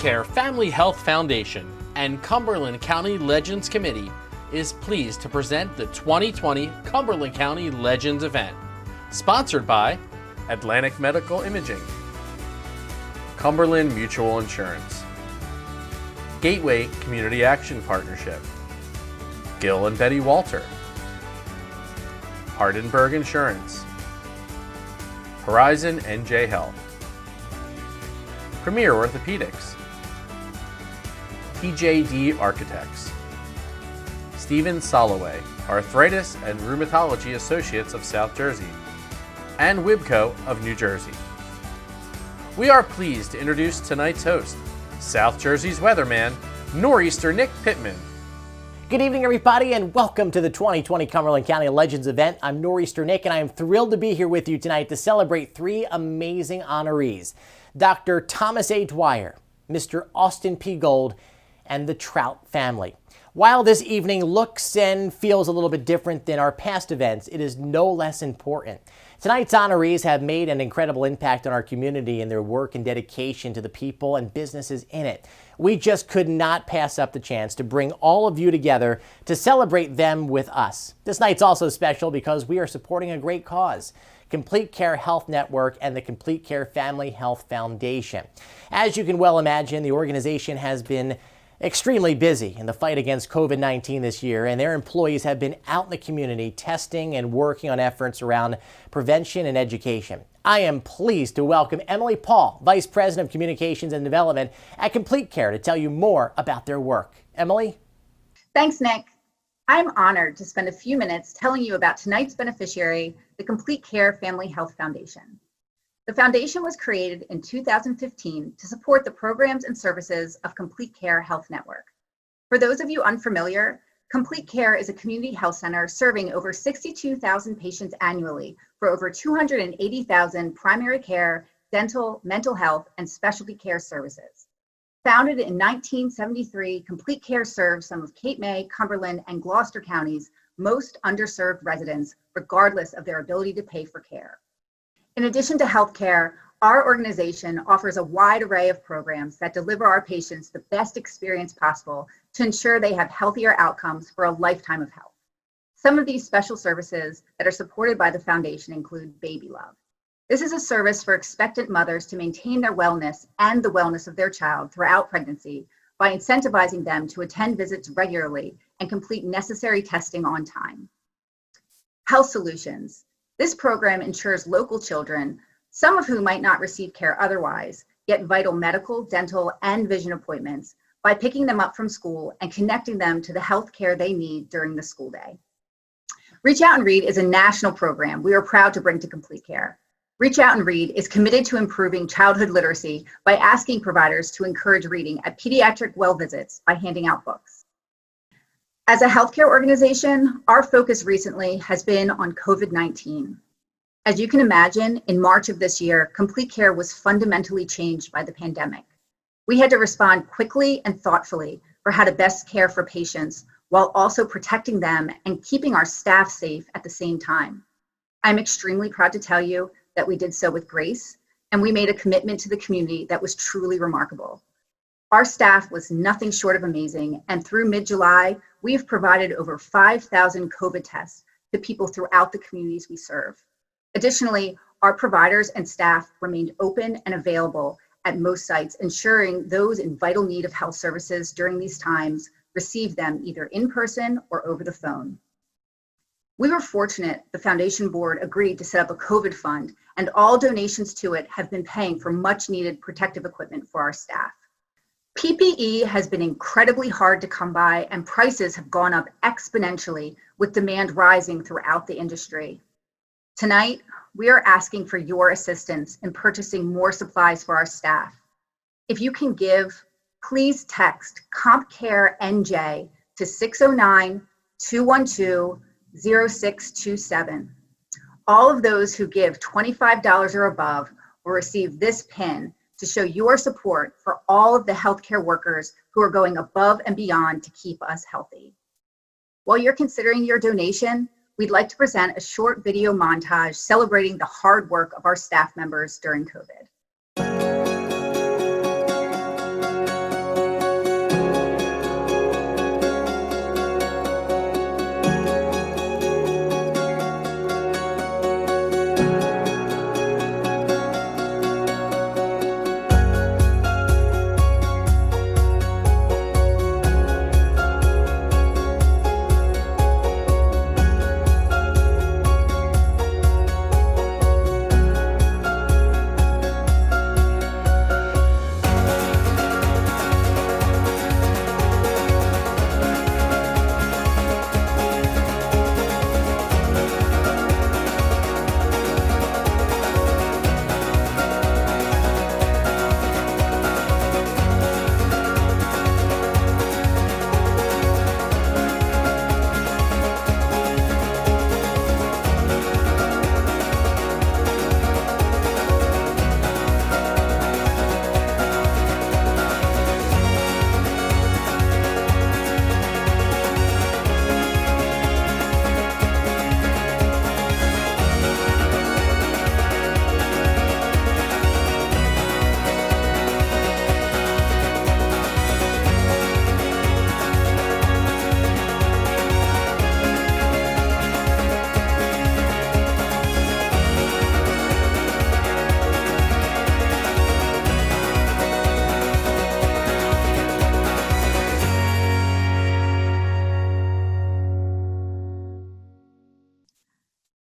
CompleteCare Family Health Foundation and Cumberland County Legends Committee is pleased to present the 2020 Cumberland County Legends event, sponsored by Atlantic Medical Imaging, Cumberland Mutual Insurance, Gateway Community Action Partnership, Gil and Betty Walter, Hardenberg Insurance, Horizon NJ Health, Premier Orthopaedics, TJD Architects, Stephen Soloway, Arthritis and Rheumatology Associates of South Jersey, and Wibco of New Jersey. We are pleased to introduce tonight's host, South Jersey's weatherman, Nor'easter Nick Pittman. Good evening, everybody, and welcome to the 2020 Cumberland County Legends event. I'm Nor'easter Nick, and I am thrilled to be here with you tonight to celebrate three amazing honorees: Dr. Thomas A. Dwyer, Mr. Austin P. Gould, and the Trout family. While this evening looks and feels a little bit different than our past events, it is no less important. Tonight's honorees have made an incredible impact on our community in their work and dedication to the people and businesses in it. We just could not pass up the chance to bring all of you together to celebrate them with us. This night's also special because we are supporting a great cause: CompleteCare Health Network and the CompleteCare Family Health Foundation. As you can well imagine, the organization has been extremely busy in the fight against COVID-19 this year, and their employees have been out in the community testing and working on efforts around prevention and education. I am pleased to welcome Emily Paul, Vice President of Communications and Development at CompleteCare, to tell you more about their work. Emily? Thanks, Nick. I'm honored to spend a few minutes telling you about tonight's beneficiary, the CompleteCare Family Health Foundation. The foundation was created in 2015 to support the programs and services of CompleteCare Health Network. For those of you unfamiliar, CompleteCare is a community health center serving over 62,000 patients annually for over 280,000 primary care, dental, mental health, and specialty care services. Founded in 1973, CompleteCare serves some of Cape May, Cumberland, and Gloucester counties' most underserved residents, regardless of their ability to pay for care. In addition to healthcare, our organization offers a wide array of programs that deliver our patients the best experience possible to ensure they have healthier outcomes for a lifetime of health. Some of these special services that are supported by the foundation include Baby Love. This is a service for expectant mothers to maintain their wellness and the wellness of their child throughout pregnancy by incentivizing them to attend visits regularly and complete necessary testing on time. Health Solutions. This program ensures local children, some of whom might not receive care otherwise, get vital medical, dental, and vision appointments by picking them up from school and connecting them to the health care they need during the school day. Reach Out and Read is a national program we are proud to bring to CompleteCare. Reach Out and Read is committed to improving childhood literacy by asking providers to encourage reading at pediatric well visits by handing out books. As a healthcare organization, our focus recently has been on COVID-19. As you can imagine, in March of this year, CompleteCare was fundamentally changed by the pandemic. We had to respond quickly and thoughtfully for how to best care for patients while also protecting them and keeping our staff safe at the same time. I'm extremely proud to tell you that we did so with grace, and we made a commitment to the community that was truly remarkable. Our staff was nothing short of amazing, and through mid-July, we have provided over 5,000 COVID tests to people throughout the communities we serve. Additionally, our providers and staff remained open and available at most sites, ensuring those in vital need of health services during these times receive them either in person or over the phone. We were fortunate the foundation board agreed to set up a COVID fund, and all donations to it have been paying for much needed protective equipment for our staff. PPE has been incredibly hard to come by, and prices have gone up exponentially with demand rising throughout the industry. Tonight, we are asking for your assistance in purchasing more supplies for our staff. If you can give, please text CompCare NJ to 609-212-0627. All of those who give $25 or above will receive this pin to show your support for all of the healthcare workers who are going above and beyond to keep us healthy. While you're considering your donation, we'd like to present a short video montage celebrating the hard work of our staff members during COVID.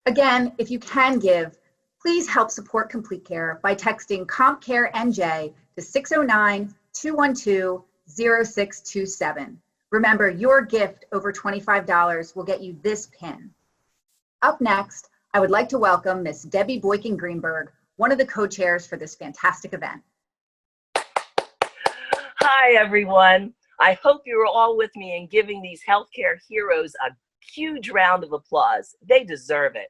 Again, if you can give, please help support CompleteCare by texting CompCare NJ to 609-212-0627. Remember, your gift over $25 will get you this pin. Up next, I would like to welcome Miss Debbie Boykin Greenberg, one of the co-chairs for this fantastic event. Hi, everyone. I hope you're all with me in giving these healthcare heroes a huge round of applause. They deserve it.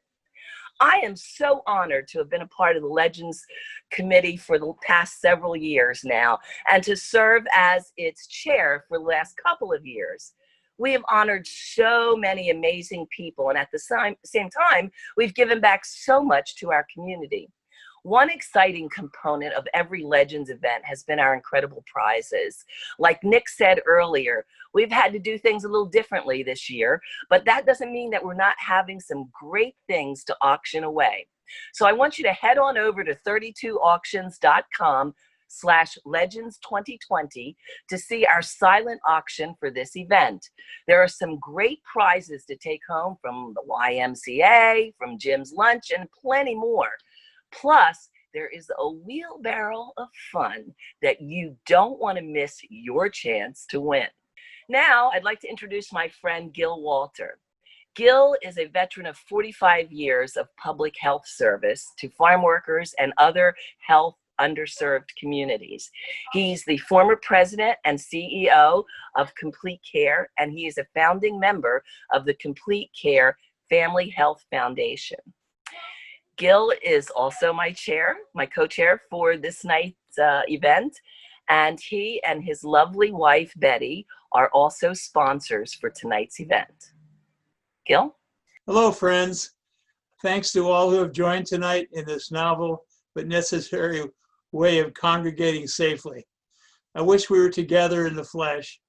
I am so honored to have been a part of the Legends Committee for the past several years now, and to serve as its chair for the last couple of years. We have honored so many amazing people, and at the same time, we've given back so much to our community. One exciting component of every Legends event has been our incredible prizes. Like Nick said earlier, we've had to do things a little differently this year, but that doesn't mean that we're not having some great things to auction away. So I want you to head on over to 32auctions.com/legends2020 to see our silent auction for this event. There are some great prizes to take home from the YMCA, from Jim's Lunch, and plenty more. Plus, there is a wheelbarrow of fun that you don't want to miss your chance to win. Now, I'd like to introduce my friend Gil Walter. Gil is a veteran of 45 years of public health service to farm workers and other health underserved communities. He's the former president and CEO of CompleteCare, and he is a founding member of the CompleteCare Family Health Foundation. Gil is also my co-chair for this night's event, and he and his lovely wife, Betty, are also sponsors for tonight's event. Gil? Hello, friends. Thanks to all who have joined tonight in this novel but necessary way of congregating safely. I wish we were together in the flesh,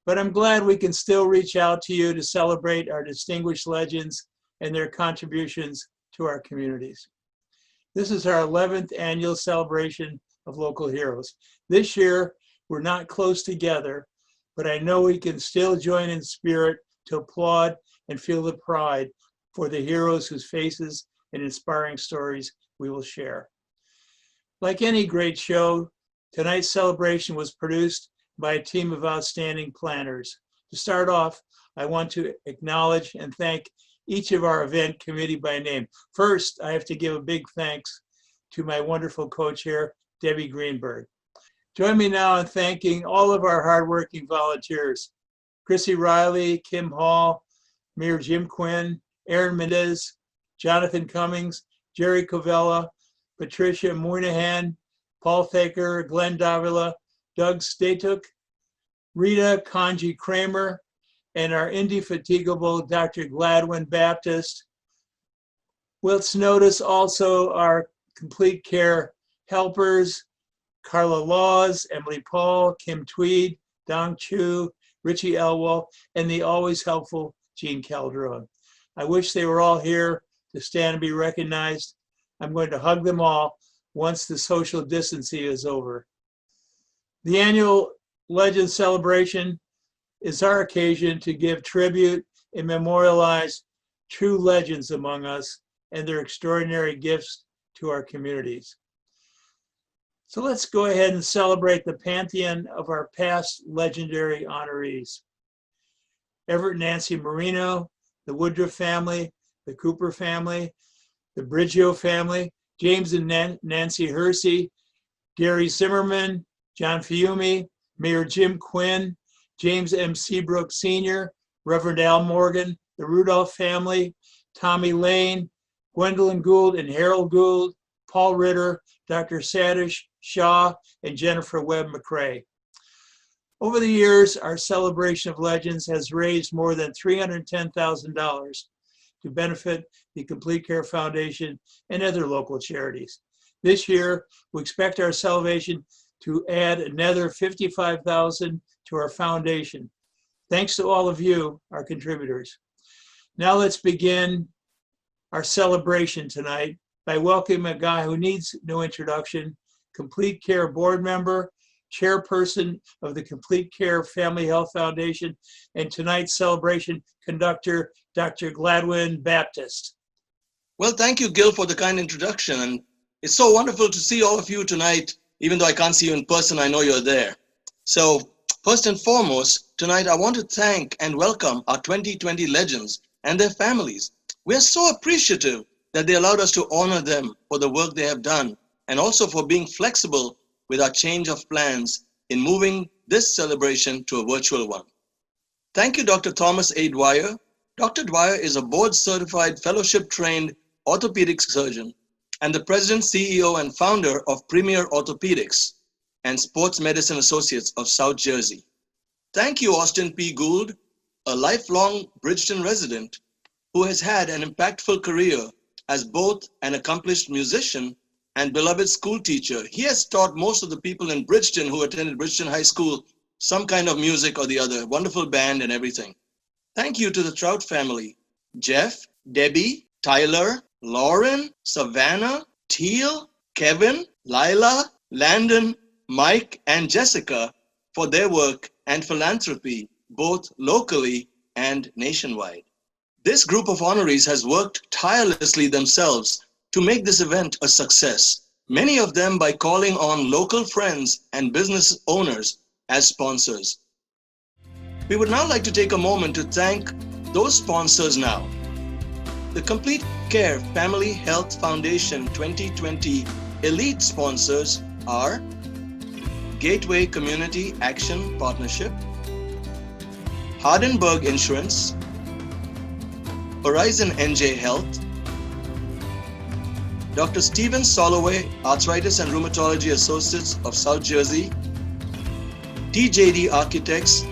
but I'm glad we can still reach out to you to celebrate our distinguished legends and their contributions to our communities. This is our 11th annual celebration of local heroes. This year, we're not close together, but I know we can still join in spirit to applaud and feel the pride for the heroes whose faces and inspiring stories we will share. Like any great show, tonight's celebration was produced by a team of outstanding planners. To start off, I want to acknowledge and thank each of our event committee by name. First, I have to give a big thanks to my wonderful co-chair, Debbie Greenberg. Join me now in thanking all of our hardworking volunteers: Chrissy Riley, Kim Hall, Mayor Jim Quinn, Aaron Mendez, Jonathan Cummings, Jerry Covella, Patricia Moynihan, Paul Thaker, Glenn Davila, Doug Statuk, Rita Kanji Kramer, and our indefatigable Dr. Gladwin Baptist. Let's notice also our CompleteCare helpers: Carla Laws, Emily Paul, Kim Tweed, Dong Chu, Richie Elwell, and the always helpful Jean Calderon. I wish they were all here to stand and be recognized. I'm going to hug them all once the social distancing is over. The annual Legends celebration is our occasion to give tribute and memorialize true legends among us and their extraordinary gifts to our communities. So let's go ahead and celebrate the pantheon of our past legendary honorees: Everett and Nancy Marino, the Woodruff family, the Cooper family, the Bridgeton family, James and Nancy Hersey, Gary Zimmerman, John Fiume, Mayor Jim Quinn, James M. Seabrook Sr., Reverend Al Morgan, the Rudolph family, Tommy Lane, Gwendolyn Gould and Harold Gould, Paul Ritter, Dr. Sadish Shaw, and Jennifer Webb McCrae. Over the years, our celebration of legends has raised more than $310,000 to benefit the CompleteCare Foundation and other local charities. This year, we expect our celebration to add another $55,000 to our foundation. Thanks to all of you, our contributors. Now let's begin our celebration tonight by welcoming a guy who needs no introduction: CompleteCare board member, chairperson of the CompleteCare Family Health Foundation, and tonight's celebration conductor, Dr. Gladwin Baptist. Well, thank you, Gil, for the kind introduction. And it's so wonderful to see all of you tonight. Even though I can't see you in person, I know you're there. So first and foremost, tonight I want to thank and welcome our 2020 legends and their families. We are so appreciative that they allowed us to honor them for the work they have done and also for being flexible with our change of plans in moving this celebration to a virtual one. Thank you, Dr. Thomas A. Dwyer. Dr. Dwyer is a board-certified, fellowship-trained orthopedic surgeon and the president, CEO, and founder of Premier Orthopaedics and Sports Medicine Associates of South Jersey. Thank you, Austin P. Gould, a lifelong Bridgeton resident who has had an impactful career as both an accomplished musician and beloved school teacher. He has taught most of the people in Bridgeton who attended Bridgeton High School some kind of music or the other, wonderful band and everything. Thank you to the Trout family, Jeff, Debbie, Tyler, Lauren, Savannah, Teal, Kevin, Lyla, Landon, Mike, and Jessica for their work and philanthropy, both locally and nationwide. This group of honorees has worked tirelessly themselves to make this event a success, many of them by calling on local friends and business owners as sponsors. We would now like to take a moment to thank those sponsors now. The CompleteCare Family Health Foundation 2020 elite sponsors are Gateway Community Action Partnership, Hardenberg Insurance, Horizon NJ Health, Dr. Stephen Soloway, Arthritis and Rheumatology Associates of South Jersey, TJD Architects,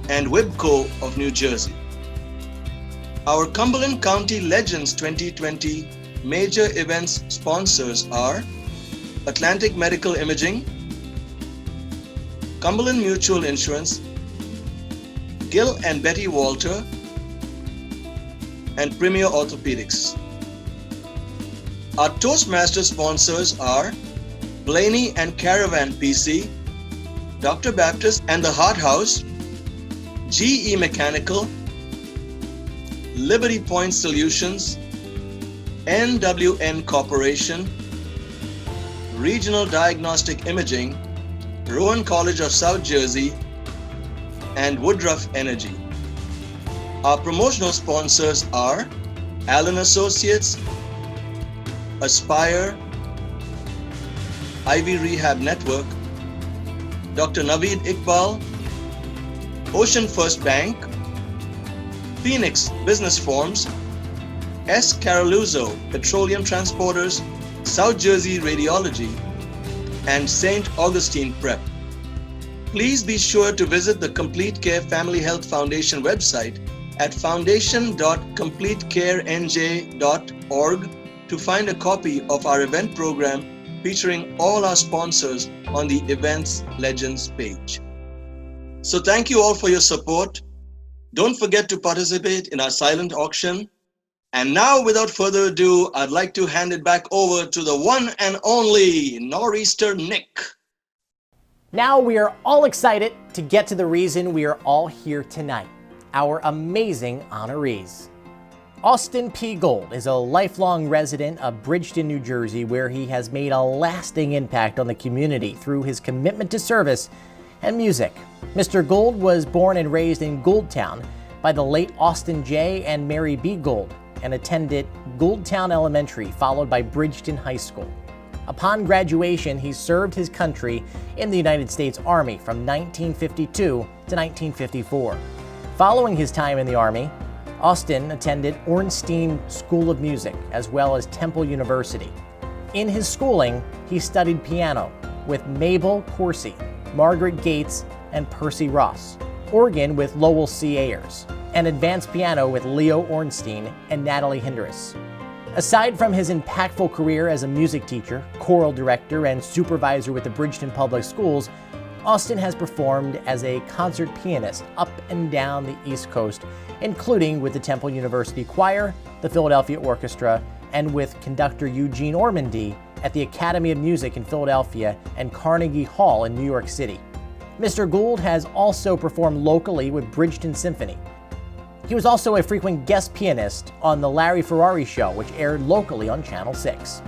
and Wibco of New Jersey. Our Cumberland County Legends 2020 major events sponsors are Atlantic Medical Imaging, Cumberland Mutual Insurance, Gil and Betty Walter, and Premier Orthopaedics. Our Toastmaster sponsors are Blaney and Caravan PC, Dr. Baptist and the Heart House, GE Mechanical, Liberty Point Solutions, NWN Corporation, Regional Diagnostic Imaging, Rowan College of South Jersey, and Woodruff Energy. Our promotional sponsors are Allen Associates, Aspire, Ivy Rehab Network, Dr. Naveed Iqbal, Ocean First Bank, Phoenix Business Forms, S. Caroluzzo Petroleum Transporters, South Jersey Radiology, and St. Augustine Prep. Please be sure to visit the CompleteCare Family Health Foundation website at foundation.completecarenj.org to find a copy of our event program featuring all our sponsors on the Events Legends page. So thank you all for your support. Don't forget to participate in our silent auction. And now, without further ado, I'd like to hand it back over to the one and only Nor'easter Nick. Now we are all excited to get to the reason we are all here tonight, our amazing honorees. Austin P. Gould is a lifelong resident of Bridgeton, New Jersey, where he has made a lasting impact on the community through his commitment to service and music. Mr. Gould was born and raised in Gouldtown by the late Austin J. and Mary B. Gould and attended Gouldtown Elementary, followed by Bridgeton High School. Upon graduation, he served his country in the United States Army from 1952 to 1954. Following his time in the Army, Austin attended Ornstein School of Music as well as Temple University. In his schooling, he studied piano with Mabel Corsi, Margaret Gates, and Percy Ross, organ with Lowell C. Ayers, and advanced piano with Leo Ornstein and Natalie Hindress. Aside from his impactful career as a music teacher, choral director, and supervisor with the Bridgeton Public Schools, Austin has performed as a concert pianist up and down the East Coast, including with the Temple University Choir, the Philadelphia Orchestra, and with conductor Eugene Ormandy at the Academy of Music in Philadelphia and Carnegie Hall in New York City. Mr. Gould has also performed locally with Bridgeton Symphony. He was also a frequent guest pianist on The Larry Ferrari Show, which aired locally on Channel 6.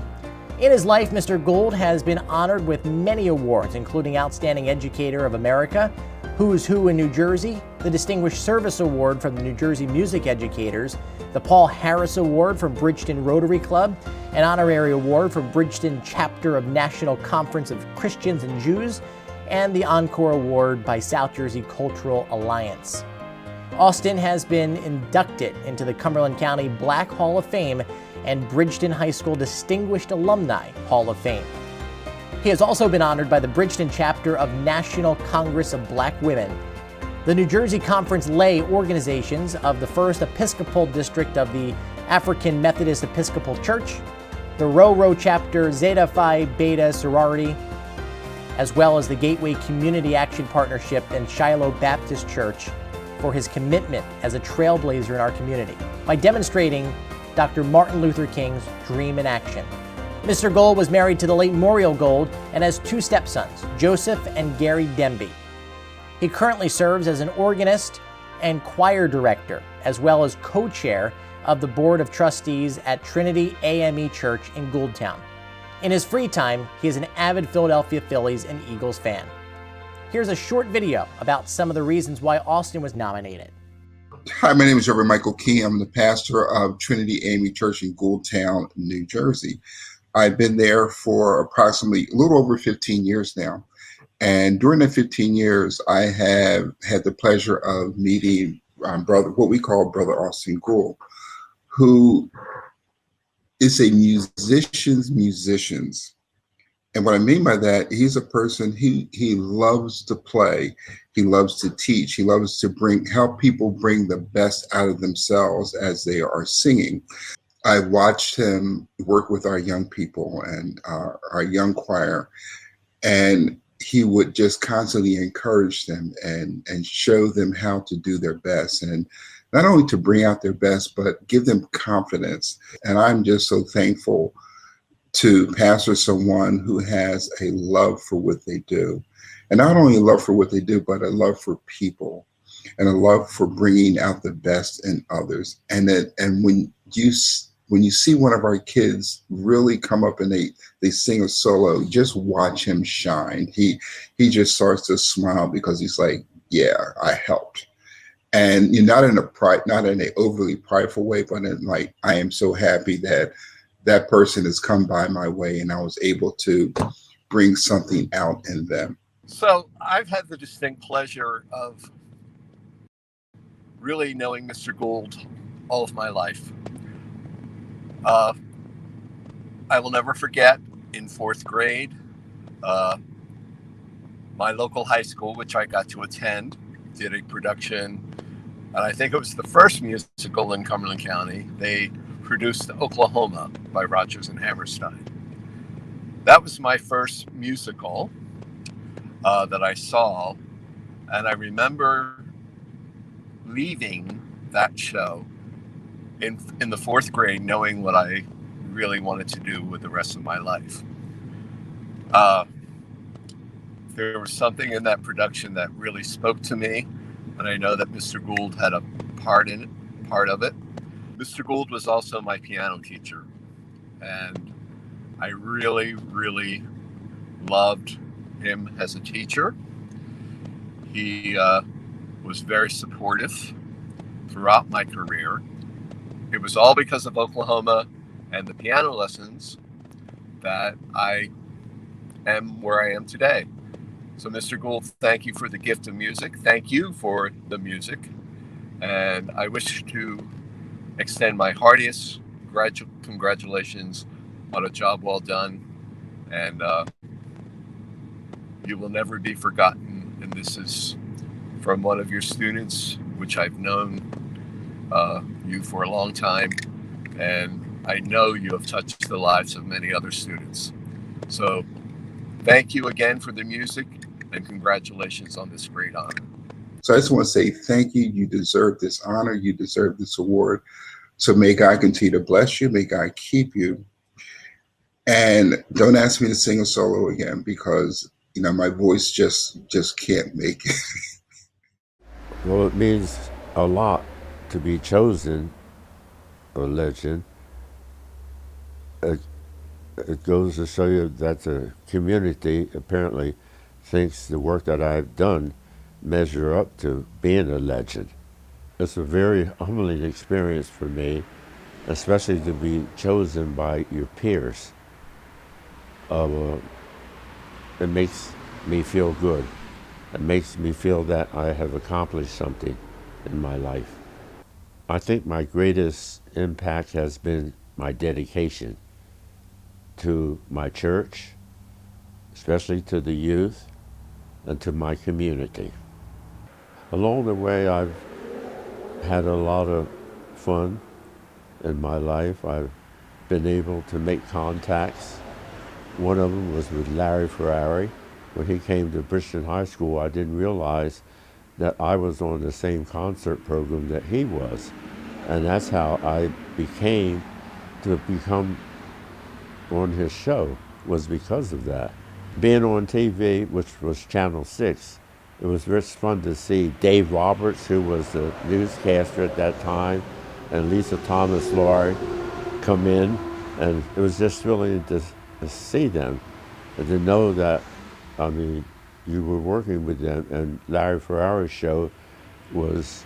In his life, Mr. Gould has been honored with many awards, including Outstanding Educator of America, Who's Who in New Jersey, the Distinguished Service Award from the New Jersey Music Educators, the Paul Harris Award from Bridgeton Rotary Club, an honorary award from Bridgeton Chapter of National Conference of Christians and Jews, and the Encore Award by South Jersey Cultural Alliance. Austin has been inducted into the Cumberland County Black Hall of Fame and Bridgeton High School Distinguished Alumni Hall of Fame. He has also been honored by the Bridgeton chapter of National Congress of Black Women, the New Jersey Conference lay organizations of the First Episcopal District of the African Methodist Episcopal Church, the Roro chapter Zeta Phi Beta Sorority, as well as the Gateway Community Action Partnership and Shiloh Baptist Church, for his commitment as a trailblazer in our community by demonstrating Dr. Martin Luther King's dream in action. Mr. Gould was married to the late Muriel Gould and has two stepsons, Joseph and Gary Demby. He currently serves as an organist and choir director, as well as co-chair of the Board of Trustees at Trinity AME Church in Gouldtown. In his free time, he is an avid Philadelphia Phillies and Eagles fan. Here's a short video about some of the reasons why Austin was nominated. Hi, my name is Reverend Michael Key. I'm the pastor of Trinity AME Church in Gouldtown, New Jersey. I've been there for approximately a little over 15 years now. And during the 15 years, I have had the pleasure of meeting what we call Brother Austin Gould, who is a musician's musicians. And what I mean by that, he's a person, he loves to play, he loves to teach, he loves to help people bring the best out of themselves as they are singing. I watched him work with our young people and our young choir, and he would just constantly encourage them and show them how to do their best, and not only to bring out their best, but give them confidence. And I'm just so thankful to pastor someone who has a love for what they do. And not only a love for what they do, but a love for people and a love for bringing out the best in others. And when you see one of our kids really come up and they sing a solo, just watch him shine. He just starts to smile because he's like, yeah, I helped. And you're not in an overly prideful way, but in like, I am so happy that person has come by my way and I was able to bring something out in them. So I've had the distinct pleasure of really knowing Mr. Gould all of my life. I will never forget in fourth grade, my local high school, which I got to attend, did a production, and I think it was the first musical in Cumberland County. They produced Oklahoma by Rodgers and Hammerstein. That was my first musical that I saw, and I remember leaving that show in the fourth grade knowing what I really wanted to do with the rest of my life. There was something in that production that really spoke to me, and I know that Mr. Gould had a part of it. Mr. Gould was also my piano teacher, and I really, really loved him as a teacher. He was very supportive throughout my career. It was all because of Oklahoma and the piano lessons that I am where I am today. So Mr. Gould, thank you for the gift of music. Thank you for the music. And I wish to extend my heartiest congratulations on a job well done. And you will never be forgotten. And this is from one of your students, which I've known you for a long time. And I know you have touched the lives of many other students. So thank you again for the music and congratulations on this great honor. So I just want to say thank you. You deserve this honor. You deserve this award. So may God continue to bless you. May God keep you. And don't ask me to sing a solo again because, you know, my voice just can't make it. Well, it means a lot to be chosen a legend, it goes to show you that the community apparently thinks the work that I've done measure up to being a legend. It's a very humbling experience for me, especially to be chosen by your peers. It makes me feel good. It makes me feel that I have accomplished something in my life. I think my greatest impact has been my dedication to my church, especially to the youth, and to my community. Along the way, I've had a lot of fun in my life. I've been able to make contacts. One of them was with Larry Ferrari. When he came to Bridgeton High School, I didn't realize that I was on the same concert program that he was. And that's how I become on his show, was because of that. Being on TV, which was Channel 6, it was rich fun to see Dave Roberts, who was the newscaster at that time, and Lisa Thomas Laurie come in, and it was just thrilling to see them and to know that, I mean, you were working with them, and Larry Ferrari's show was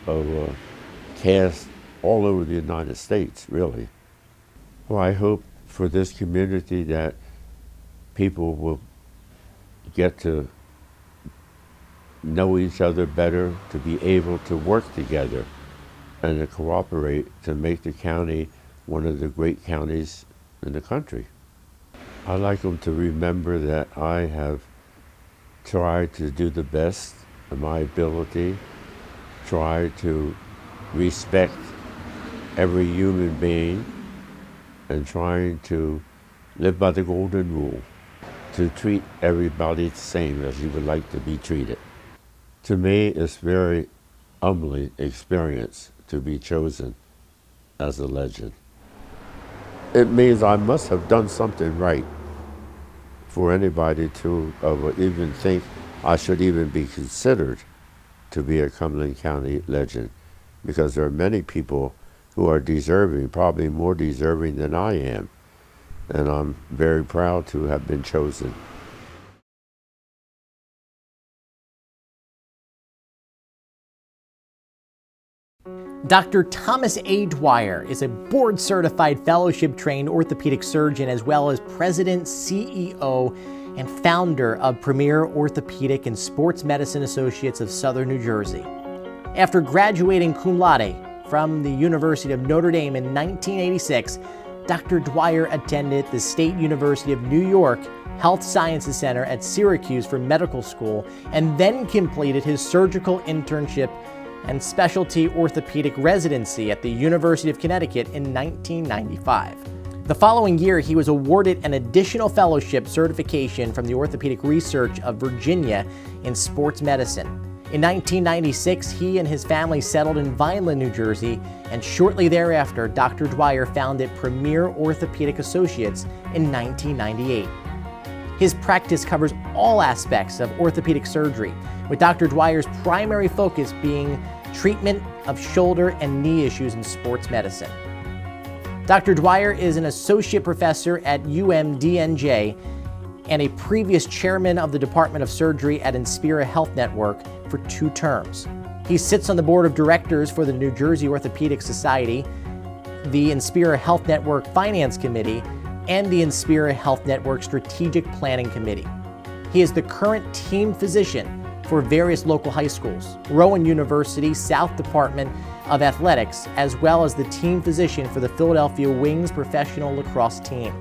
cast all over the United States, really. Well, I hope for this community that people will get to know each other better, to be able to work together and to cooperate to make the county one of the great counties in the country. I'd like them to remember that I have tried to do the best of my ability, try to respect every human being, and trying to live by the golden rule, to treat everybody the same as you would like to be treated. To me, it's a very humbling experience to be chosen as a legend. It means I must have done something right for anybody to even think I should even be considered to be a Cumberland County legend, because there are many people who are deserving, probably more deserving than I am, and I'm very proud to have been chosen. Dr. Thomas A. Dwyer is a board-certified fellowship-trained orthopedic surgeon, as well as president, CEO, and founder of Premier Orthopaedic and Sports Medicine Associates of Southern New Jersey. After graduating cum laude from the University of Notre Dame in 1986, Dr. Dwyer attended the State University of New York Health Sciences Center at Syracuse for medical school, and then completed his surgical internship and specialty orthopedic residency at the University of Connecticut in 1995. The following year, he was awarded an additional fellowship certification from the Orthopedic Research of Virginia in sports medicine. In 1996, he and his family settled in Vineland, New Jersey, and shortly thereafter, Dr. Dwyer founded Premier Orthopaedic Associates in 1998. His practice covers all aspects of orthopedic surgery, with Dr. Dwyer's primary focus being treatment of shoulder and knee issues in sports medicine. Dr. Dwyer is an associate professor at UMDNJ and a previous chairman of the Department of Surgery at Inspira Health Network for 2 terms. He sits on the board of directors for the New Jersey Orthopedic Society, the Inspira Health Network Finance Committee, and the Inspira Health Network Strategic Planning Committee. He is the current team physician for various local high schools, Rowan University South Department of Athletics, as well as the team physician for the Philadelphia Wings professional lacrosse team.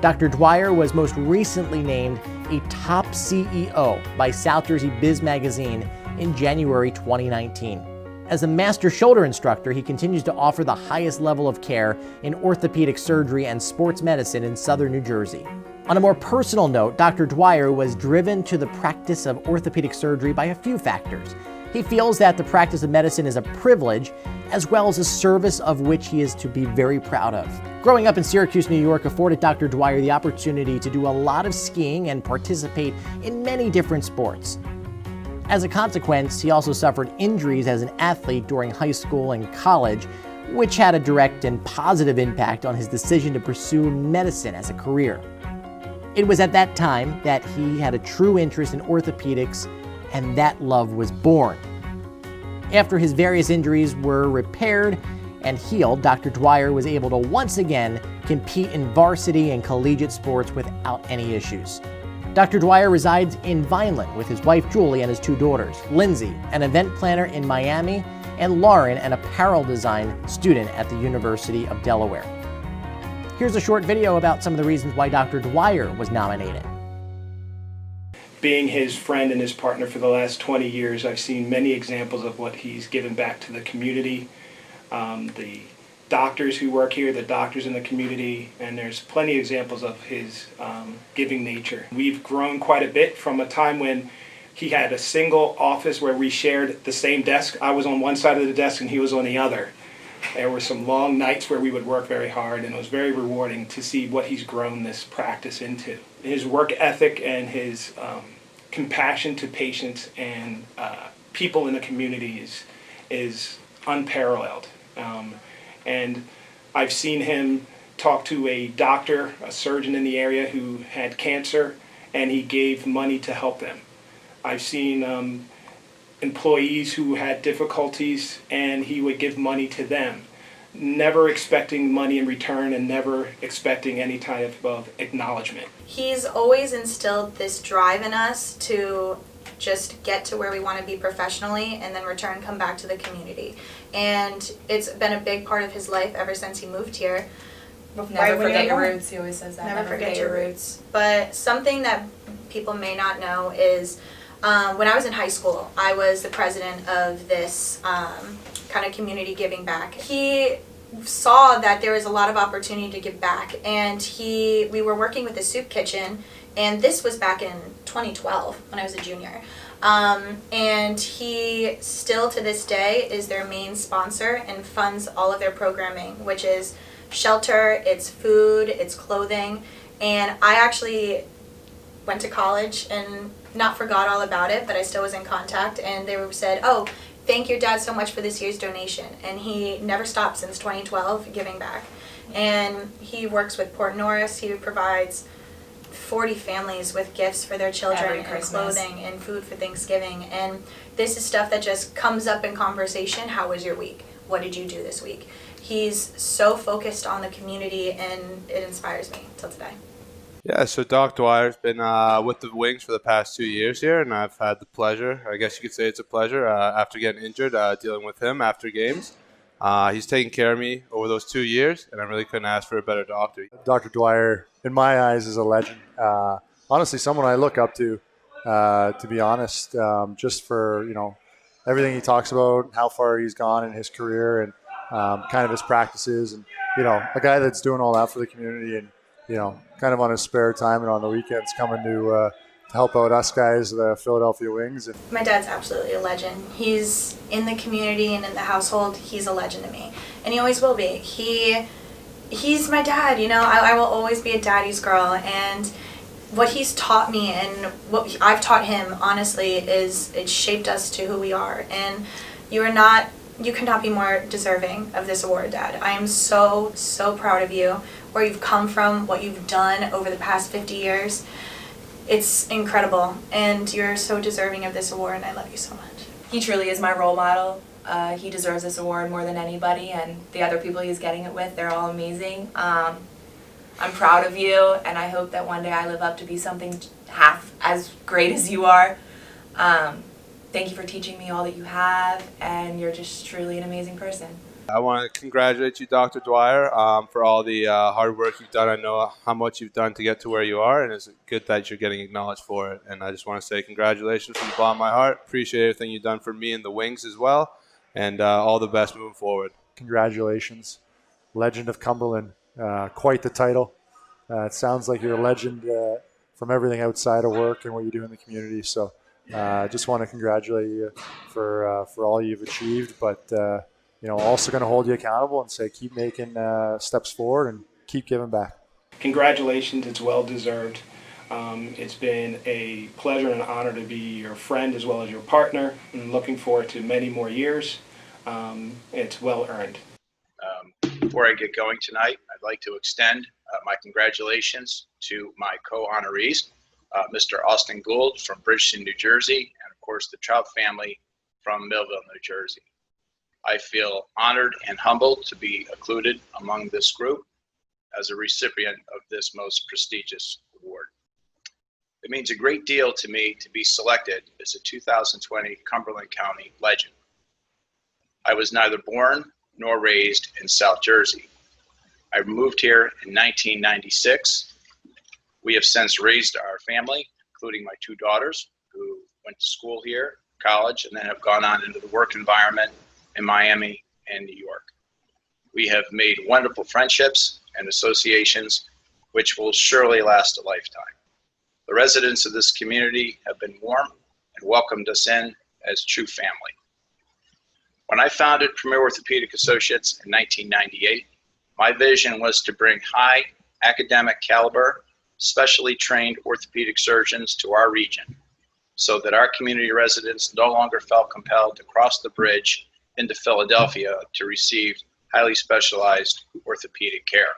Dr. Dwyer was most recently named a top CEO by South Jersey Biz Magazine in January 2019. As a master shoulder instructor, he continues to offer the highest level of care in orthopedic surgery and sports medicine in Southern New Jersey. On a more personal note, Dr. Dwyer was driven to the practice of orthopedic surgery by a few factors. He feels that the practice of medicine is a privilege, as well as a service of which he is to be very proud of. Growing up in Syracuse, New York afforded Dr. Dwyer the opportunity to do a lot of skiing and participate in many different sports. As a consequence, he also suffered injuries as an athlete during high school and college, which had a direct and positive impact on his decision to pursue medicine as a career. It was at that time that he had a true interest in orthopedics, and that love was born. After his various injuries were repaired and healed, Dr. Dwyer was able to once again compete in varsity and collegiate sports without any issues. Dr. Dwyer resides in Vineland with his wife Julie and his 2 daughters, Lindsay, an event planner in Miami, and Lauren, an apparel design student at the University of Delaware. Here's a short video about some of the reasons why Dr. Dwyer was nominated. Being his friend and his partner for the last 20 years, I've seen many examples of what he's given back to the community, the doctors who work here, the doctors in the community, and there's plenty of examples of his giving nature. We've grown quite a bit from a time when he had a single office where we shared the same desk. I was on one side of the desk and he was on the other. There were some long nights where we would work very hard, and it was very rewarding to see what he's grown this practice into. His work ethic and his compassion to patients and people in the community is unparalleled. And I've seen him talk to a doctor, a surgeon in the area who had cancer, and he gave money to help them. I've seen employees who had difficulties, and he would give money to them, never expecting money in return and never expecting any type of acknowledgement. He's always instilled this drive in us to just get to where we want to be professionally and then return, come back to the community. And it's been a big part of his life ever since he moved here. Never forget your roots, he always says that. Never forget your roots. But something that people may not know is when I was in high school, I was the president of this kind of community giving back. He saw that there was a lot of opportunity to give back, and we were working with the soup kitchen, and this was back in 2012 when I was a junior. And he still to this day is their main sponsor and funds all of their programming, which is shelter, it's food, it's clothing. And I actually went to college and not forgot all about it, but I still was in contact, and they said, "Oh, thank your dad so much for this year's donation." And he never stopped since 2012 giving back. And he works with Port Norris. He provides 40 families with gifts for their children and clothing and food for Thanksgiving. And this is stuff that just comes up in conversation. How was your week? What did you do this week? He's so focused on the community, and it inspires me till today. Yeah, so Doc Dwyer's been with the Wings for the past 2 years here, and I've had the pleasure, I guess you could say it's a pleasure, after getting injured, dealing with him after games. He's taken care of me over those 2 years, and I really couldn't ask for a better doctor. Dr. Dwyer, in my eyes, is a legend. Honestly, someone I look up to be honest, just for, everything he talks about, how far he's gone in his career, and kind of his practices, and, a guy that's doing all that for the community, and, kind of on his spare time and on the weekends coming to help out us guys, the Philadelphia Wings. My dad's absolutely a legend. He's in the community and in the household. He's a legend to me, and he always will be. He's my dad. I will always be a daddy's girl, and what he's taught me and what I've taught him, honestly, is it shaped us to who we are. And you cannot be more deserving of this award, Dad. I am so, so proud of you, where you've come from, what you've done over the past 50 years. It's incredible, and you're so deserving of this award, and I love you so much. He truly is my role model. He deserves this award more than anybody, and the other people he's getting it with, they're all amazing. I'm proud of you, and I hope that one day I live up to be something half as great as you are. Thank you for teaching me all that you have, and you're just truly an amazing person. I want to congratulate you, Dr. Dwyer, for all the hard work you've done. I know how much you've done to get to where you are, and it's good that you're getting acknowledged for it. And I just want to say congratulations from the bottom of my heart. Appreciate everything you've done for me and the Wings as well, and all the best moving forward. Congratulations. Legend of Cumberland. Quite the title. It sounds like you're a legend from everything outside of work and what you do in the community. So I just want to congratulate you for all you've achieved, but also going to hold you accountable and say keep making steps forward and keep giving back. Congratulations, it's well deserved. It's been a pleasure and an honor to be your friend as well as your partner, and looking forward to many more years. It's well earned. Before I get going tonight, I'd like to extend my congratulations to my co-honorees, Mr. Austin Gould from Bridgeton, New Jersey, and of course the Trout family from Millville, New Jersey. I feel honored and humbled to be included among this group as a recipient of this most prestigious award. It means a great deal to me to be selected as a 2020 Cumberland County Legend. I was neither born nor raised in South Jersey. I moved here in 1996. We have since raised our family, including my two daughters, who went to school here, college, and then have gone on into the work environment in Miami and New York. We have made wonderful friendships and associations, which will surely last a lifetime. The residents of this community have been warm and welcomed us in as true family. When I founded Premier Orthopaedic Associates in 1998, my vision was to bring high academic caliber, specially trained orthopedic surgeons to our region so that our community residents no longer felt compelled to cross the bridge into Philadelphia to receive highly specialized orthopedic care.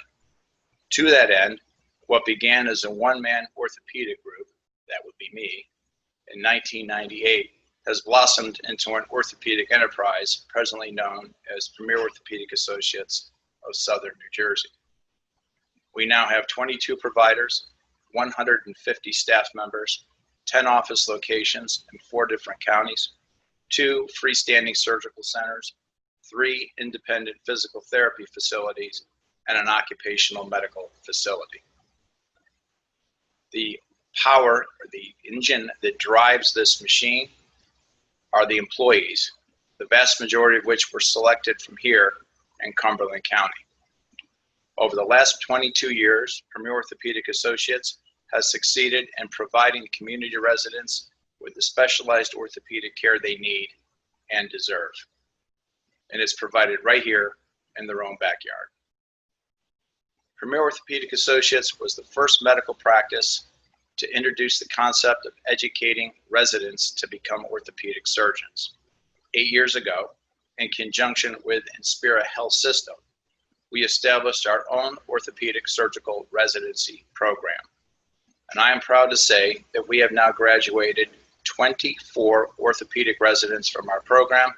To that end, what began as a one-man orthopedic group, that would be me, in 1998, has blossomed into an orthopedic enterprise presently known as Premier Orthopaedic Associates of Southern New Jersey. We now have 22 providers, 150 staff members, 10 office locations in 4 different counties, 2 freestanding surgical centers, 3 independent physical therapy facilities, and an occupational medical facility. The power, or the engine that drives this machine, are the employees, the vast majority of which were selected from here in Cumberland County. Over the last 22 years, Premier Orthopaedic Associates has succeeded in providing community residents with the specialized orthopedic care they need and deserve. And it's provided right here in their own backyard. Premier Orthopaedic Associates was the first medical practice to introduce the concept of educating residents to become orthopedic surgeons. 8 years ago, in conjunction with Inspira Health System, we established our own orthopedic surgical residency program. And I am proud to say that we have now graduated 24 orthopedic residents from our program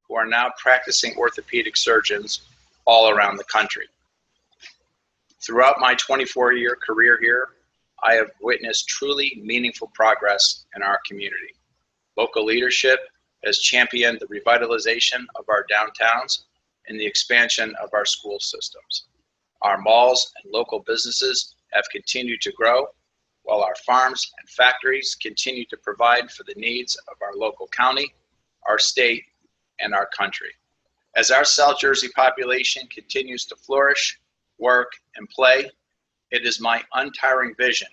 who are now practicing orthopedic surgeons all around the country. Throughout my 24-year career here, I have witnessed truly meaningful progress in our community. Local leadership has championed the revitalization of our downtowns and the expansion of our school systems. Our malls and local businesses have continued to grow, while our farms and factories continue to provide for the needs of our local county, our state, and our country. As our South Jersey population continues to flourish, work, and play, it is my untiring vision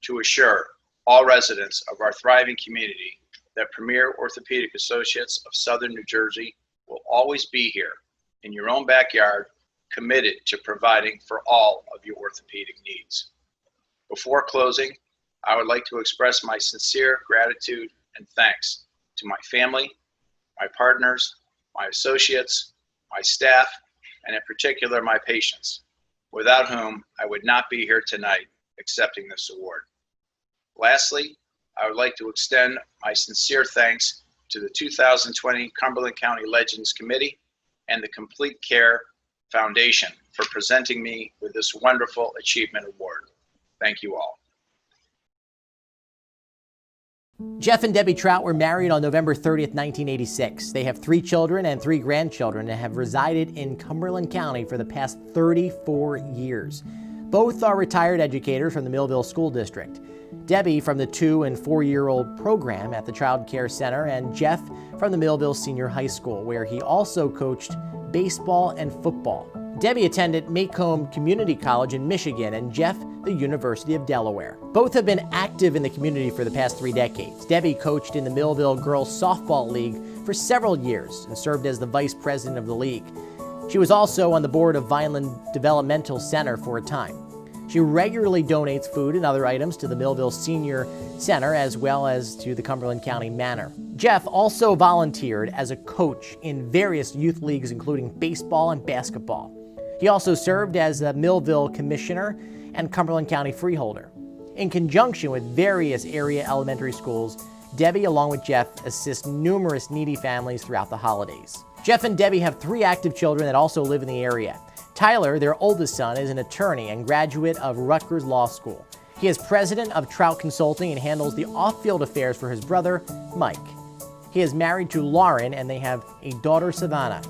to assure all residents of our thriving community that Premier Orthopaedic Associates of Southern New Jersey will always be here in your own backyard, committed to providing for all of your orthopedic needs. Before closing, I would like to express my sincere gratitude and thanks to my family, my partners, my associates, my staff, and in particular my patients, without whom I would not be here tonight accepting this award. Lastly, I would like to extend my sincere thanks to the 2020 Cumberland County Legends Committee and the CompleteCare Foundation for presenting me with this wonderful achievement award. Thank you all. Jeff and Debbie Trout were married on November 30th, 1986. They have 3 children and 3 grandchildren and have resided in Cumberland County for the past 34 years. Both are retired educators from the Millville School District. Debbie from the 2- and 4-year-old program at the Child Care Center, and Jeff from the Millville Senior High School, where he also coached baseball and football. Debbie attended Macomb Community College in Michigan, and Jeff the University of Delaware. Both have been active in the community for the past 3 decades. Debbie coached in the Millville Girls Softball League for several years and served as the vice president of the league. She was also on the board of Vineland Developmental Center for a time. She regularly donates food and other items to the Millville Senior Center as well as to the Cumberland County Manor. Jeff also volunteered as a coach in various youth leagues, including baseball and basketball. He also served as a Millville Commissioner and Cumberland County Freeholder. In conjunction with various area elementary schools, Debbie, along with Jeff, assist numerous needy families throughout the holidays. Jeff and Debbie have 3 active children that also live in the area. Tyler, their oldest son, is an attorney and graduate of Rutgers Law School. He is president of Trout Consulting and handles the off-field affairs for his brother, Mike. He is married to Lauren and they have a daughter, Savannah.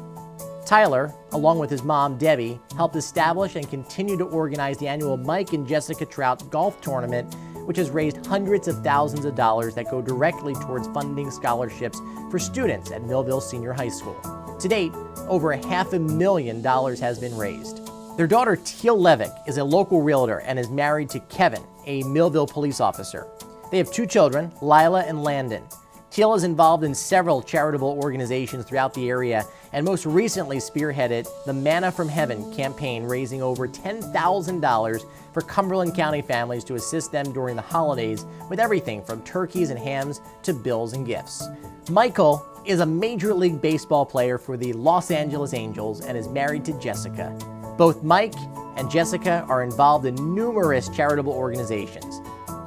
Tyler, along with his mom, Debbie, helped establish and continue to organize the annual Mike and Jessica Trout Golf Tournament, which has raised hundreds of thousands of dollars that go directly towards funding scholarships for students at Millville Senior High School. To date, over $500,000 has been raised. Their daughter, Teal is a local realtor and is married to Kevin, a Millville police officer. They have 2 children, Lyla and Landon. Teal is involved in several charitable organizations throughout the area and most recently spearheaded the Manna from Heaven campaign, raising over $10,000 for Cumberland County families to assist them during the holidays with everything from turkeys and hams to bills and gifts. Michael is a Major League Baseball player for the Los Angeles Angels and is married to Jessica. Both Mike and Jessica are involved in numerous charitable organizations.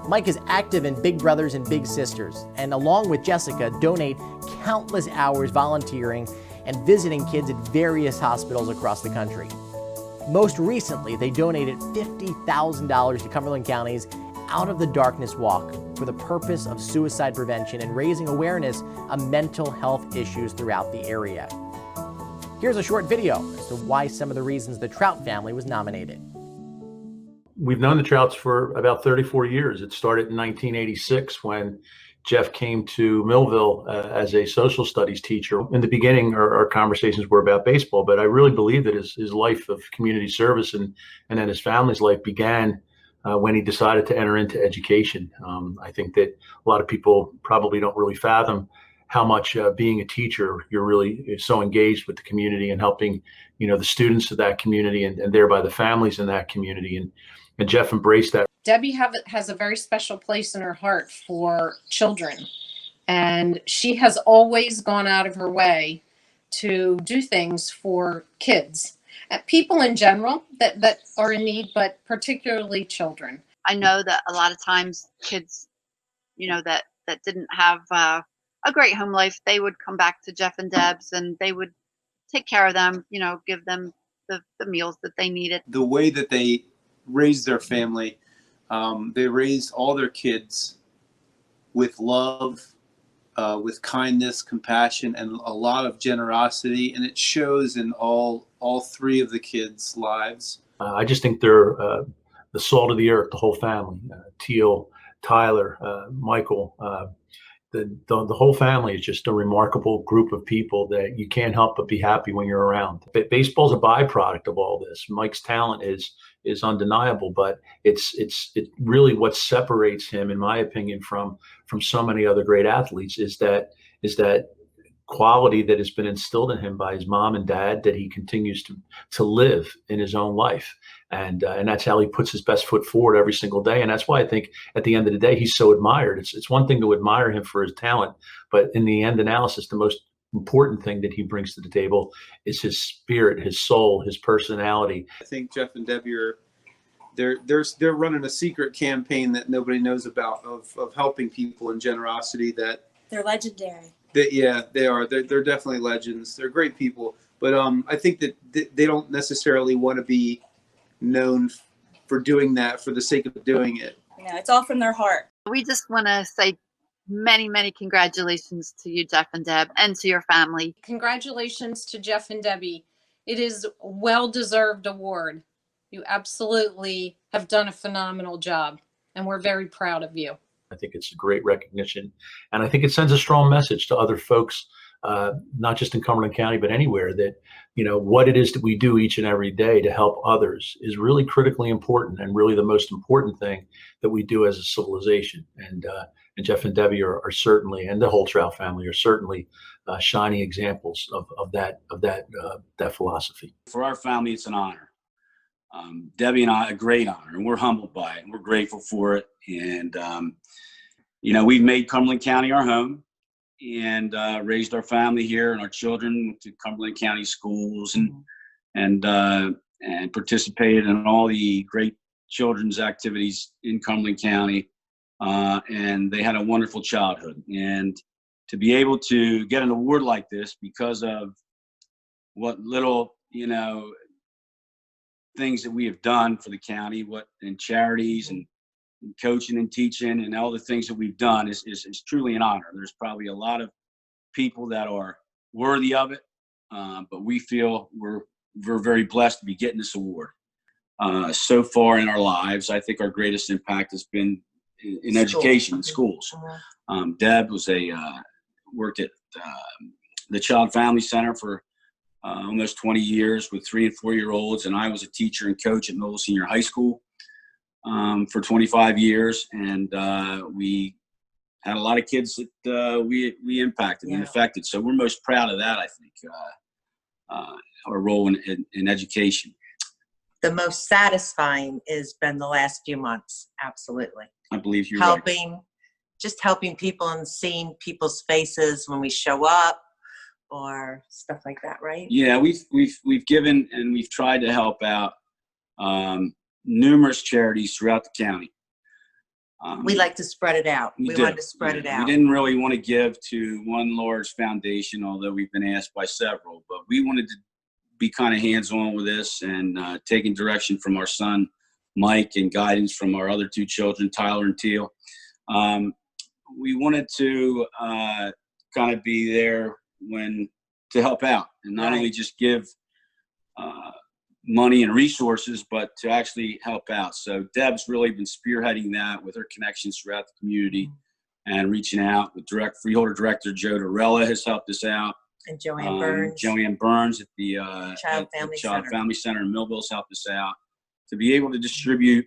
Mike is active in Big Brothers and Big Sisters, and along with Jessica, donate countless hours volunteering and visiting kids at various hospitals across the country. Most recently, they donated $50,000 to Cumberland County's Out of the Darkness Walk for the purpose of suicide prevention and raising awareness of mental health issues throughout the area. Here's a short video as to why some of the reasons the Trout family was nominated. We've known the Trouts for about 34 years. It started in 1986 when Jeff came to Millville as a social studies teacher. In the beginning, our conversations were about baseball, but I really believe that his life of community service and then his family's life began when he decided to enter into education. I think that a lot of people probably don't really fathom how much being a teacher, you're really so engaged with the community and helping, the students of that community and thereby the families in that community. And Jeff embraced that. Debbie has a very special place in her heart for children. And she has always gone out of her way to do things for kids, people in general that are in need, but particularly children. I know that a lot of times kids, that didn't have a great home life, they would come back to Jeff and Deb's and they would take care of them, give them the meals that they needed. The way that they raised their family, they raised all their kids with love, with kindness, compassion, and a lot of generosity, and it shows in all 3 of the kids' lives. I just think they're the salt of the earth, the whole family. Teal, Tyler, Michael, the whole family is just a remarkable group of people that you can't help but be happy when you're around. Baseball's a byproduct of all this. Mike's talent is undeniable, but it's really what separates him, in my opinion, from so many other great athletes is that quality that has been instilled in him by his mom and dad that he continues to live in his own life. And that's how he puts his best foot forward every single day. And that's why I think at the end of the day, he's so admired. It's one thing to admire him for his talent, but in the end analysis, the most important thing that he brings to the table is his spirit, his soul, his personality. I think Jeff and Debbie they're running a secret campaign that nobody knows about of helping people and generosity. That they're legendary. Yeah, they are. They're definitely legends. They're great people, but I think that they don't necessarily want to be known for doing that for the sake of doing it. Yeah, it's all from their heart. We just want to say many, many congratulations to you, Jeff and Deb, and to your family. Congratulations to Jeff and Debbie. It is a well-deserved award. You absolutely have done a phenomenal job, and we're very proud of you. I think it's a great recognition, and I think it sends a strong message to other folks, not just in Cumberland County, but anywhere, that what it is that we do each and every day to help others is really critically important and really the most important thing that we do as a civilization. And Jeff and Debbie are certainly, and the whole Trout family are certainly shining examples of that philosophy. For our family, it's an honor. Debbie and I, a great honor, and we're humbled by it, and we're grateful for it. And, we've made Cumberland County our home, and raised our family here, and our children went to Cumberland County schools and participated in all the great children's activities in Cumberland County. And they had a wonderful childhood. And to be able to get an award like this because of what little, things that we have done for the county, in charities and coaching and teaching and all the things that we've done is truly an honor. There's probably a lot of people that are worthy of it, but we feel we're very blessed to be getting this award. So far in our lives, I think our greatest impact has been in education, in schools. Deb worked at the Child Family Center for almost 20 years with 3- and 4-year-olds, and I was a teacher and coach at Noble Senior High School for 25 years, and we had a lot of kids that we impacted and affected. So we're most proud of that, I think, our role in education. The most satisfying has been the last few months. Absolutely. I believe you're right. Helping people and seeing people's faces when we show up or stuff like that, right? Yeah, we've given and we've tried to help out numerous charities throughout the county. We like to spread it out. We wanted to spread it out. We didn't really want to give to one large foundation, although we've been asked by several, but we wanted to be kind of hands-on with this and taking direction from our son, Mike, and guidance from our other 2 children, Tyler and Teal. We wanted to kind of be there to help out and not only just give money and resources, but to actually help out. So Deb's really been spearheading that with her connections throughout the community and reaching out. With Freeholder Director Joe Dorella has helped us out. And Joanne Burns. Joanne Burns at the Child Family Center in Millville's helped us out to be able to distribute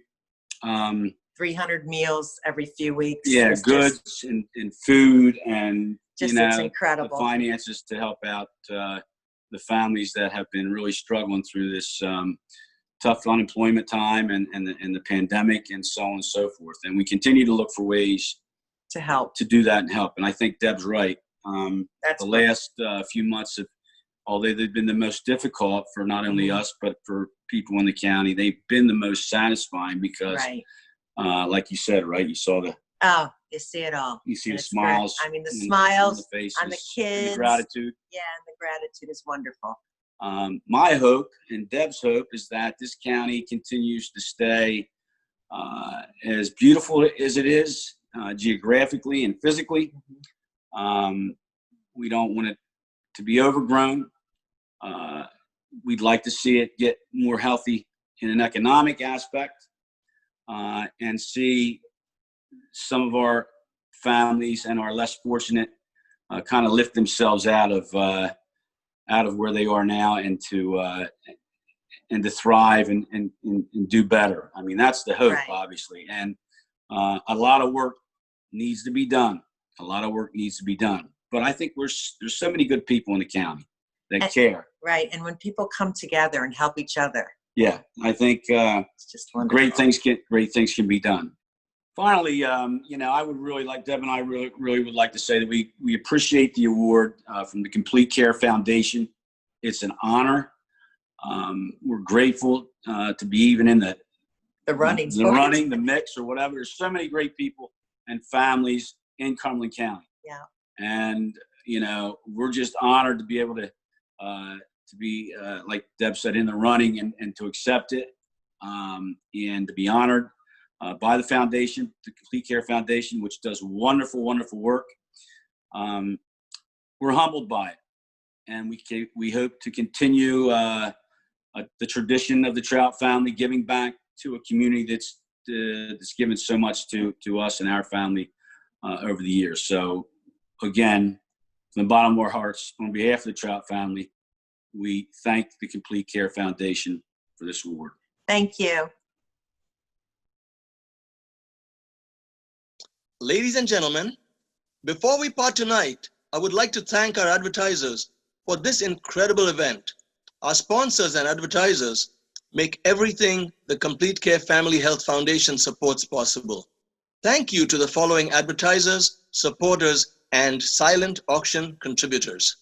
300 meals every few weeks. Yeah, goods and food and it's incredible. The finances to help out the families that have been really struggling through this tough unemployment time and the pandemic and so on and so forth. And we continue to look for ways to help, to do that and help. And I think Deb's right. The last few months, although they've been the most difficult for not only us, but for people in the county, they've been the most satisfying because, like you said, right, you saw you see it all. You see the smiles. Great. I mean, the smiles on the faces, on the kids. And the gratitude. Yeah, and the gratitude is wonderful. My hope and Deb's hope is that this county continues to stay as beautiful as it is geographically and physically. We don't want it to be overgrown. We'd like to see it get more healthy in an economic aspect and see some of our families and our less fortunate kind of lift themselves out of where they are now and to thrive and do better. I mean, that's the hope, obviously. And a lot of work needs to be done. But I think there's so many good people in the county that care. Right. And when people come together and help each other. Yeah, I think it's just wonderful. Great things can be done. Finally, I would really like, Deb and I really would like to say that we appreciate the award from the CompleteCare Foundation. It's an honor. We're grateful to be even in the running, the mix or whatever. There's so many great people and families in Cumberland County. Yeah. And, we're just honored to be able to be, like Deb said, in the running and to accept it and to be honored by the foundation, the CompleteCare Foundation, which does wonderful, wonderful work. We're humbled by it. And we hope to continue the tradition of the Trout family giving back to a community that's given so much to us and our family over the years. So again, from the bottom of our hearts, on behalf of the Trout family, we thank the CompleteCare Foundation for this award. Thank you. Ladies and gentlemen, before we part tonight, I would like to thank our advertisers for this incredible event. Our sponsors and advertisers, make everything the CompleteCare Family Health Foundation supports possible. Thank you to the following advertisers, supporters, and silent auction contributors.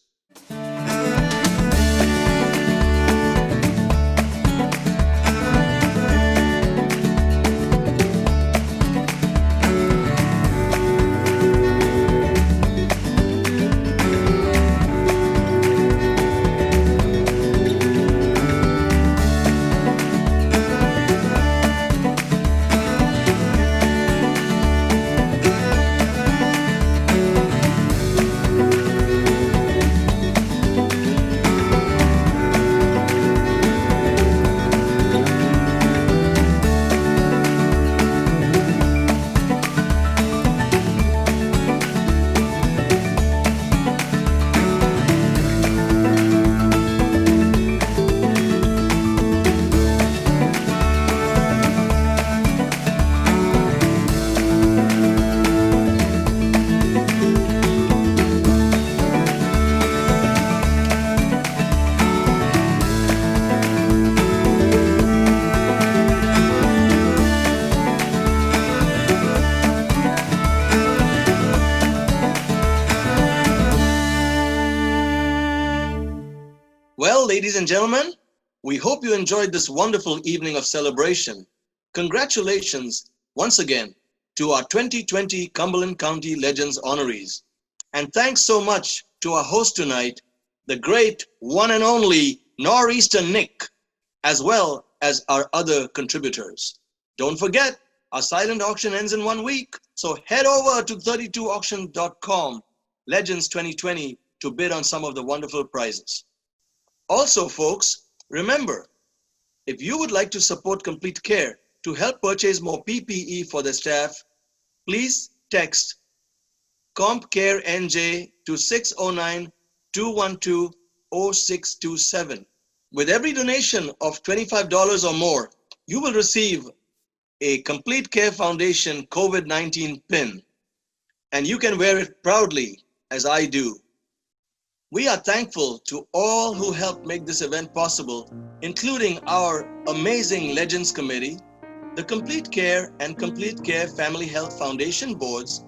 Well, ladies and gentlemen, we hope you enjoyed this wonderful evening of celebration. Congratulations once again to our 2020 Cumberland County Legends honorees. And thanks so much to our host tonight, the great one and only Nor'easter Nick, as well as our other contributors. Don't forget, our silent auction ends in 1 week, so head over to 32auction.com, Legends 2020, to bid on some of the wonderful prizes. Also, folks, remember, if you would like to support CompleteCare to help purchase more PPE for the staff, please text CompCare NJ to 609-212-0627. With every donation of $25 or more, you will receive a CompleteCare Foundation COVID-19 pin, and you can wear it proudly, as I do. We are thankful to all who helped make this event possible, including our amazing Legends Committee, the CompleteCare and CompleteCare Family Health Foundation boards,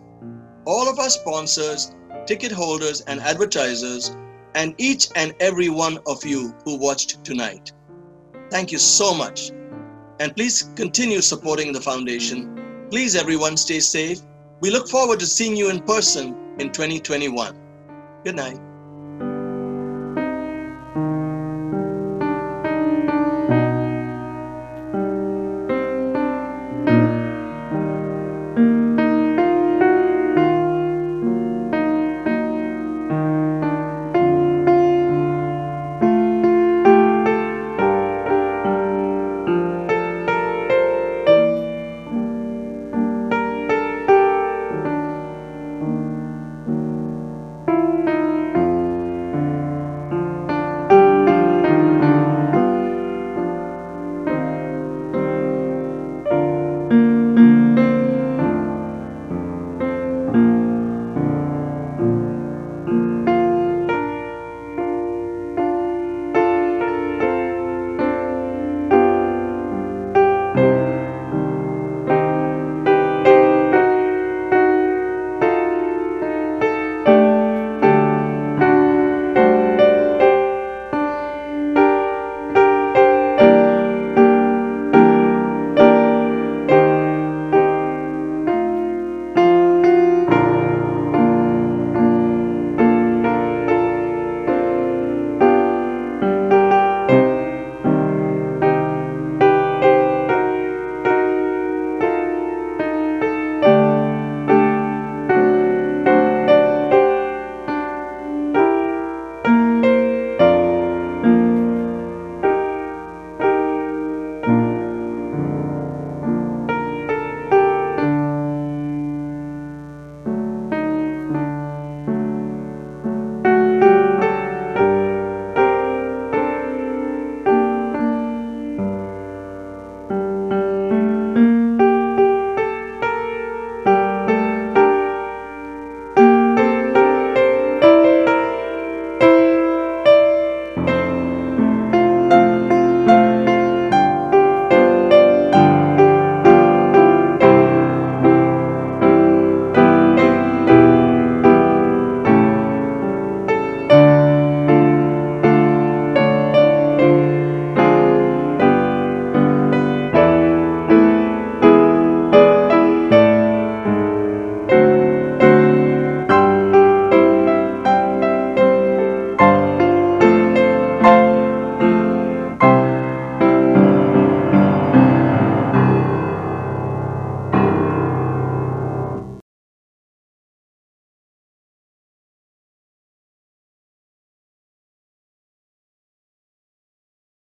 all of our sponsors, ticket holders, and advertisers, and each and every one of you who watched tonight. Thank you so much. And please continue supporting the foundation. Please, everyone, stay safe. We look forward to seeing you in person in 2021. Good night.